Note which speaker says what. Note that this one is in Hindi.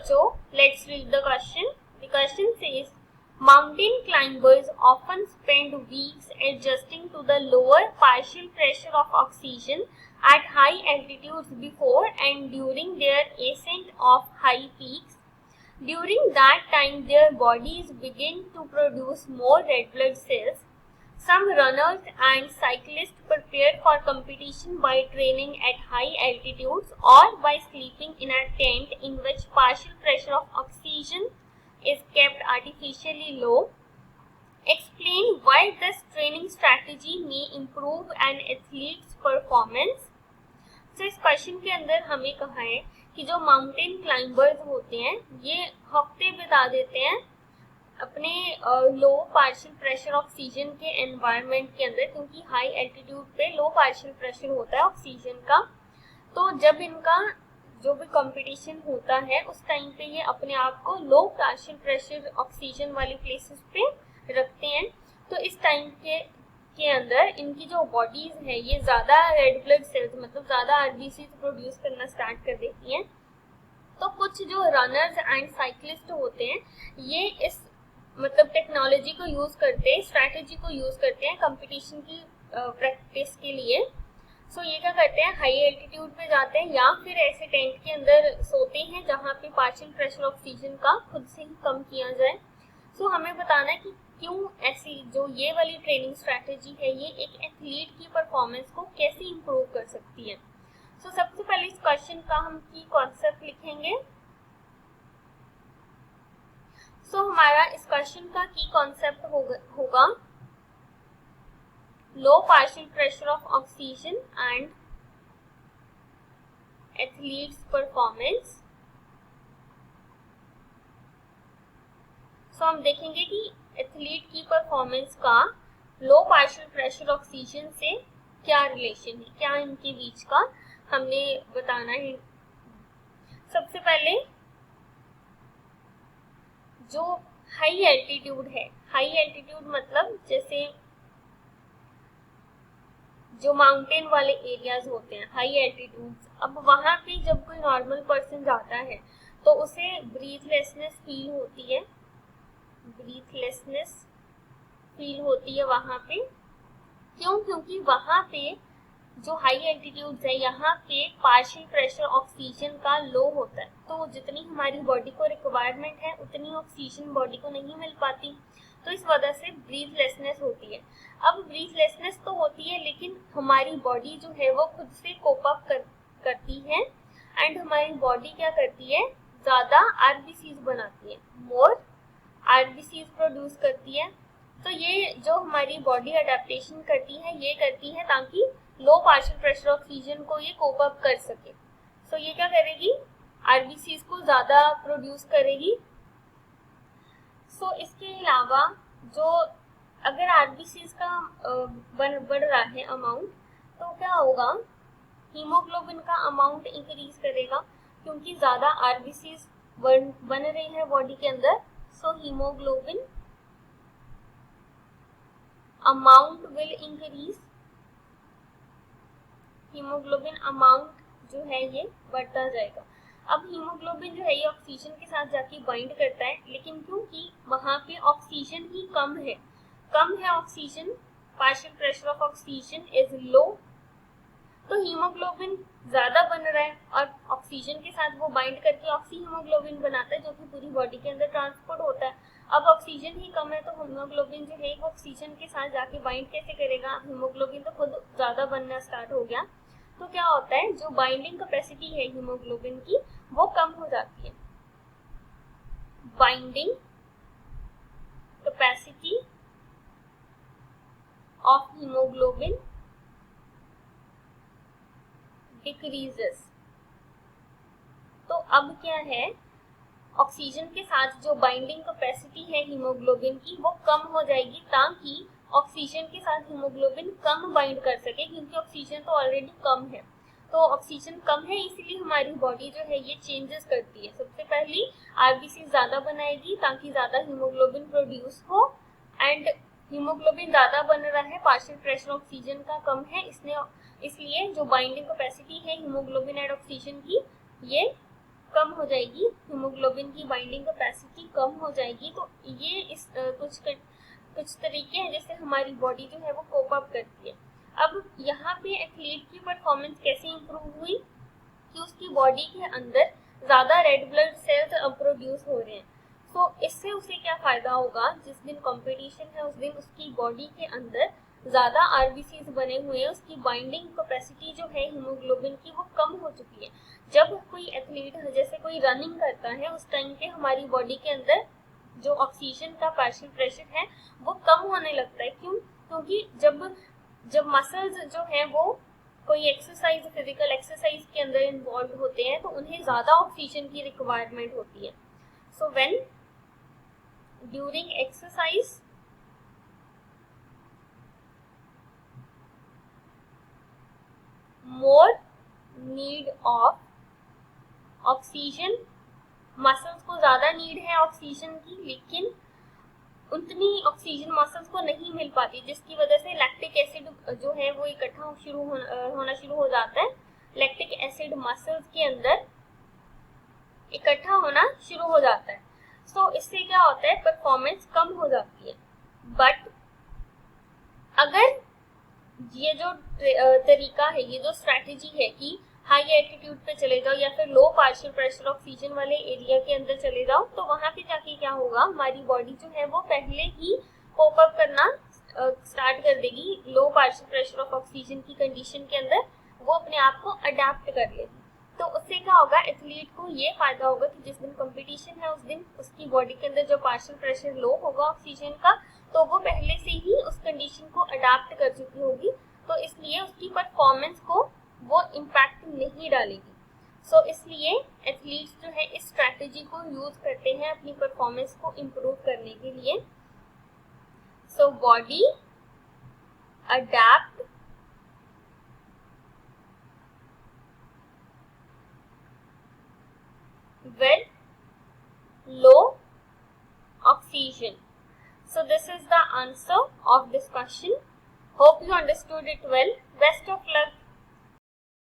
Speaker 1: बच्चों, let's read the question. The question says, mountain climbers often spend weeks adjusting to the lower partial pressure of oxygen at high altitudes before and during their ascent of high peaks. During that time, their bodies begin to produce more red blood cells. Some runners and cyclists prepare for competition by training at high altitudes or by sleeping in a tent in which partial pressure of oxygen is kept artificially low. Explain why this training strategy may improve an athlete's performance. तो इस क्वेश्चन के अंदर हमें कहा है कि जो माउंटेन क्लाइंबर्स होते हैं ये हफ्ते बिता देते हैं अपने लो पार्शियल प्रेशर ऑक्सीजन के एनवायरनमेंट के अंदर, क्योंकि हाई एल्टीट्यूड पे लो पार्शियल प्रेशर होता है ऑक्सीजन का। तो जब इनका जो भी कंपटीशन होता है उस टाइम पे ये अपने आप को लो पार्शियल प्रेशर ऑक्सीजन वाली प्लेसेस पे रखते हैं। तो इस टाइम के अंदर इनकी जो बॉडीज है ये ज्यादा रेड ब्लड सेल्स मतलब ज्यादा आरबीसी प्रोड्यूस करना स्टार्ट कर देती हैं। तो कुछ जो रनर्स एंड साइक्लिस्ट होते हैं ये इस मतलब टेक्नोलॉजी को यूज करते हैं, स्ट्रैटेजी को यूज करते हैं कंपटीशन की प्रैक्टिस के लिए। सो ये क्या करते हैं, हाई एल्टीट्यूड पे जाते हैं या फिर ऐसे टेंट के अंदर सोते हैं जहाँ पे पार्शियल प्रेशर ऑक्सीजन का खुद से ही कम किया जाए। सो हमें बताना है कि क्यों ऐसी जो ये वाली ट्रेनिंग स्ट्रैटेजी है ये एक एथलीट की परफॉर्मेंस को कैसे इंप्रूव कर सकती है। सो सबसे पहले इस क्वेश्चन का हम की कॉन्सेप्ट लिखेंगे। सो हमारा इस क्वेश्चन का की कॉन्सेप्ट होगा low partial pressure of oxygen and athletes performance. So हम देखेंगे कि एथलीट की परफॉर्मेंस का लो पार्शियल प्रेशर ऑक्सीजन से क्या रिलेशन है, क्या इनके बीच का हमने बताना है। सबसे पहले जो हाई एल्टीट्यूड है, हाई एल्टीट्यूड मतलब जैसे जो माउंटेन वाले एरियाज होते हैं हाई एल्टीट्यूड, अब वहां पे जब कोई नॉर्मल पर्सन जाता है तो उसे ब्रीथलेसनेस फील होती है, ब्रीथलेसनेस फील होती है वहां पे। क्यों? क्योंकि वहां पे जो हाई एल्टीट्यूड है यहाँ पे पार्शियल प्रेशर ऑक्सीजन का लो होता है, तो जितनी हमारी बॉडी को रिक्वायरमेंट है उतनी ऑक्सीजन बॉडी को नहीं मिल पाती, तो इस वजह से ब्रीथलेसनेस होती है। अब ब्रीथलेसनेस तो होती है लेकिन हमारी बॉडी जो है वो खुद से कोप अप करती है एंड हमारी बॉडी क्या करती है, ज्यादा आरबीसीज बनाती है, मोर आरबीसीज प्रोड्यूस करती है। तो ये जो हमारी बॉडी अडेप्टेशन करती है ये करती है ताकि लो पार्शियल प्रेशर ऑक्सीजन को ये कोप अप कर सके। सो ये क्या करेगी, आरबीसीज को ज्यादा प्रोड्यूस करेगी। सो इसके अलावा जो अगर आरबीसीज का बढ़ रहा है अमाउंट तो क्या होगा, हीमोग्लोबिन का अमाउंट इंक्रीज करेगा क्योंकि ज्यादा आरबीसीज बन रही है बॉडी के अंदर। So haemoglobin amount will increase, haemoglobin amount जो है ये बढ़ता जाएगा। अब हीमोग्लोबिन जो है ये ऑक्सीजन के साथ जाके बाइंड करता है, लेकिन क्योंकि वहां पे ऑक्सीजन ही कम है oxygen, partial pressure of oxygen is low, तो हीमोग्लोबिन ज्यादा बन रहा है और ऑक्सीजन के साथ वो बाइंड करके ऑक्सी हीमोग्लोबिन बनाता है जो कि पूरी बॉडी के अंदर ट्रांसपोर्ट होता है। अब ऑक्सीजन ही कम है तो हीमोग्लोबिन जो है वो ऑक्सीजन के साथ जाके बाइंड कैसे करेगा, हीमोग्लोबिन तो खुद ज्यादा बनना स्टार्ट हो गया। तो क्या होता है, जो बाइंडिंग कैपेसिटी है हीमोग्लोबिन की वो कम हो जाती है। Binding capacity of haemoglobin decreases. तो अब क्या है, ऑक्सीजन के साथ जो बाइंडिंग कैपेसिटी है हीमोग्लोबिन की वो कम हो जाएगी ताकि ऑक्सीजन के साथ हीमोग्लोबिन कम बाइंड कर सके, क्योंकि ऑक्सीजन तो ऑलरेडी कम है। तो ऑक्सीजन कम है इसलिए हमारी बॉडी जो है ये चेंजेस करती है। सबसे पहली आरबीसी ज्यादा बनाएगी ताकि ज्यादा हीमोग्लोबिन प्रोड्यूस हो, एंड हीमोग्लोबिन ज्यादा बन रहा है, पार्शियल प्रेशर ऑक्सीजन का कम है, इसलिए जो बाइंडिंग कैपेसिटी है हीमोग्लोबिन एंड ऑक्सीजन की ये कम हो जाएगी, हीमोग्लोबिन की बाइंडिंग कैपेसिटी कम हो जाएगी। तो ये इस कुछ तरीके हैं जिससे हमारी बॉडी जो है वो कोप अप करती है। अब यहाँ पे एथलीट की परफॉर्मेंस कैसे इंप्रूव हुई कि उसकी बॉडी के अंदर ज़्यादा रेड ब्लड सेल्स प्रोड्यूस हो रहे हैं। तो इससे उसे क्या फ़ायदा होगा, जिस दिन कंपटीशन है उस दिन उसकी बॉडी के अंदर ज़्यादा आरबीसीज बने हुए हैं, उसकी बाइंडिंग कैपेसिटी जो है हीमोग्लोबिन की वो कम हो चुकी है। जब कोई एथलीट जैसे कोई रनिंग करता है उस टाइम पे हमारी बॉडी के अंदर जो ऑक्सीजन का पार्शियल प्रेशर है वो कम होने लगता है। क्यों? क्योंकि जब मसल्स जो है वो कोई एक्सरसाइज, फिजिकल एक्सरसाइज के अंदर इन्वॉल्व होते हैं तो उन्हें ज़्यादा ऑक्सीजन की रिक्वायरमेंट होती है। So when during exercise more need of oxygen, muscles को ज़्यादा नीड है ऑक्सीजन की, लेकिन उतनी ऑक्सीजन मसल्स को नहीं मिल पाती, जिसकी वजह से लैक्टिक एसिड जो है वो इकट्ठा होना शुरू हो जाता है। लैक्टिक एसिड मसल्स के अंदर इकट्ठा होना शुरू हो जाता है। सो इससे क्या होता है, परफॉर्मेंस कम हो जाती है। बट अगर ये जो तरीका है, ये जो स्ट्रैटेजी है कि हाई एल्टीट्यूड पे चले जाओ या फिर लो पार्शियल प्रेशर ऑक्सीजन वाले एरिया के अंदर चले जाओ, तो वहां पे जाके क्या होगा, हमारी बॉडी जो है वो पहले ही कोप अप करना स्टार्ट कर देगी। लो पार्शियल प्रेशर ऑफ ऑक्सीजन की कंडीशन के अंदर वो अपने आप को अडेप्ट कर लेगी। तो उससे क्या होगा, एथलीट को ये फायदा होगा कि जिस दिन कंपटीशन है उस दिन उसकी बॉडी के अंदर जो पार्शियल प्रेशर लो होगा ऑक्सीजन का, तो वो पहले से ही उस कंडीशन को अडेप्ट कर चुकी होगी, तो इसलिए उसकी परफॉर्मेंस को वो इम्पैक्ट नहीं डालेगी। सो इसलिए एथलीट्स जो है इस स्ट्रैटेजी को यूज करते हैं अपनी परफॉर्मेंस को इम्प्रूव करने के लिए। So body adapt with low oxygen. So this is the answer of this question. Hope you understood it well. Best of luck.